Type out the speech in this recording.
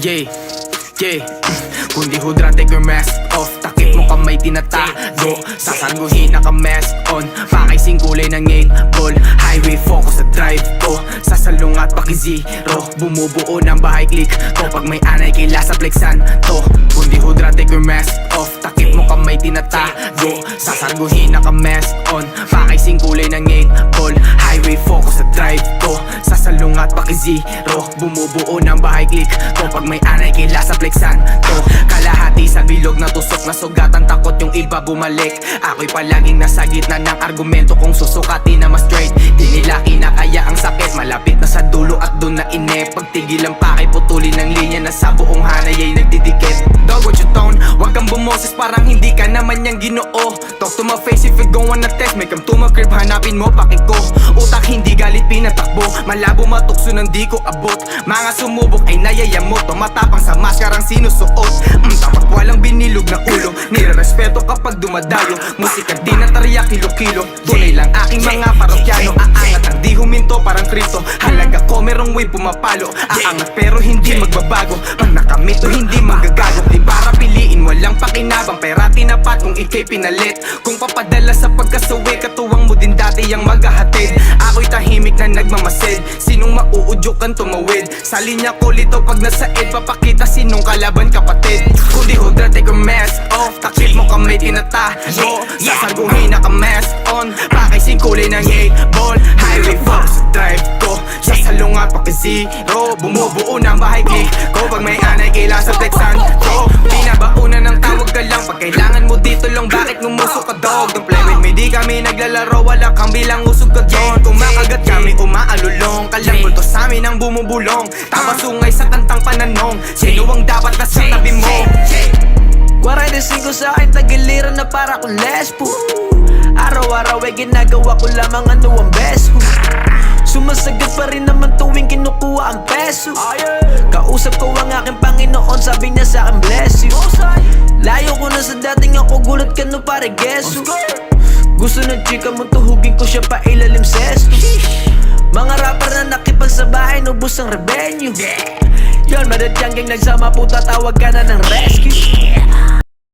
Yeah, yeah. Kung di hudra, take your mask off. Takip mo kamay tinatago. Sasaguhin naka-mask on. Pakising kulay ng 8 ball. Highway focus sa drive ko. Sasalungat paki-zero. Bumubuo ng bahay click ko. Pag may anay kaila sa plexan to. Kung di hudra, take your mask off. Takip mo kamay tinatago. Sasaguhin naka-mask on. Pakising kulay ng 8 ball. Highway focus sa drive ko. Sasalungat paki-zero. Bumubuo ng bahay click ko. Pag may anay kaila sa plexan to. Kalahati sa bilog na tusok na sugatan, takot yung iba bumalik. Ako'y palaging nasa gitna ng argumento kung susukati na mas straight. Di nila kinakaya ang sakit, malapit na sa dulo at doon na ine. Pagtigil ang pakay, putulin ng linya na sa buong hanay ay nagdidikit. Dog, what you tone? Huwag kang bumoses, parang hindi ka naman yang Ginoo. Talk to my face if you go on a test. Make come to my crib, hanapin mo paki ko. Utak hindi galit pinatakbo, malabo matukso ng di ko abot. Mga sumubok ay nayayamot, tumatapang sa maskarang sinusuot. Dapat walang binilog na ulo, nire-respeto kapag dumadayo. Musika di na tarya kilo-kilo, tunay lang aking mga parokyano. Aangat ang di huminto parang Kristo. Halaga ko merong way pumapalo. Aangat pero hindi magbabago. Pag nakamit to hindi magagago. Di para piliin, walang pakinabang. Pera tinapat kung ikay pinalit. Kung papadala sa pagkasawi, katuwang mo din dati ang maghahatid. Ako'y tahimik na nagmamasid. Sinong mauudyokan tumawid? Sa linya ko lito pag nasa ed, papakita sinong kalaban kapatid. Kung di hudra, take your mask off. Takip mo kamay tinatago. Sasaguhin naka-mask on. Pakising kulay ng 8 ball. Highway fox drive ko. Sasalungat paki-zero. Bumubuo ng bahay click ko. Pag may anay kaila sa plexan ko. Pinabauna ng tawag ka lang. Pag kailangan mo dito lang, bakit ngumusok ka dog? Don't play with me, di kami naglalaro. Wala kang bilang usog ka doon. Kumakagat kami umaalulong. Kalang bulto sa amin ang bumubulong. Tapasungay sa kantang pananong. Sino ang dapat na sa tabi mo? 45 sa akin, tagiliran na para kong lesbo. Araw-araw ay ginagawa ko lamang ano ang best ko. Sumasagot pa rin naman tuwing kinukuha ang peso. Kausap ko ang aking Panginoon, sabi niya sa akin bless you. Layo ko na sa dating ako, gulat ka no pare gesso. Gusto ng chika mo, tuhugin ko siya pa ilalim sesto. Mga rapper na nakipagsabahay, nubos ang revenue. Yon, madadyang gang nagsama, puta tawag ka na ng rescue.